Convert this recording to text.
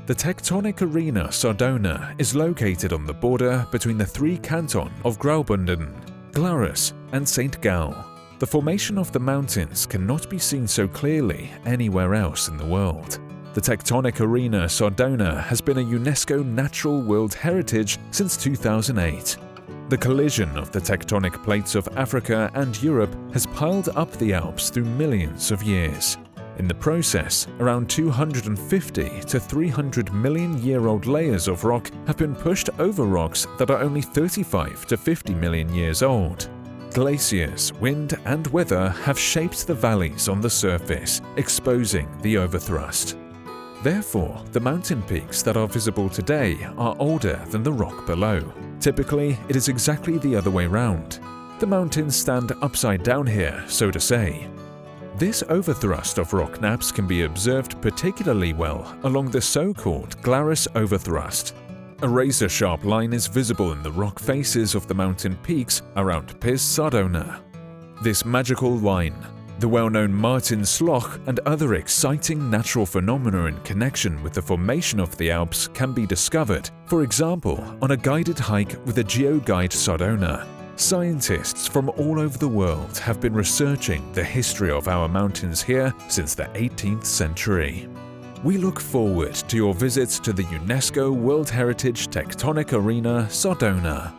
The Tectonic Arena Sardona is located on the border between the three cantons of Graubünden, Glarus and St. Gall. The formation of the mountains cannot be seen so clearly anywhere else in the world. The Tectonic Arena Sardona has been a UNESCO Natural World Heritage since 2008. The collision of the tectonic plates of Africa and Europe has piled up the Alps through millions of years. In the process, around 250 to 300 million-year-old layers of rock have been pushed over rocks that are only 35 to 50 million years old. Glaciers, wind and weather have shaped the valleys on the surface, exposing the overthrust. Therefore, the mountain peaks that are visible today are older than the rock below. Typically, it is exactly the other way round. The mountains stand upside down here, so to say. This overthrust of rock naps can be observed particularly well along the so-called Glarus overthrust. A razor-sharp line is visible in the rock faces of the mountain peaks around Piz Sardona. This magical line, the well-known Martin's Loch and other exciting natural phenomena in connection with the formation of the Alps can be discovered, for example, on a guided hike with a GeoGuide Sardona. Scientists from all over the world have been researching the history of our mountains here since the 18th century. We look forward to your visits to the UNESCO World Heritage Tectonic Arena Sardona.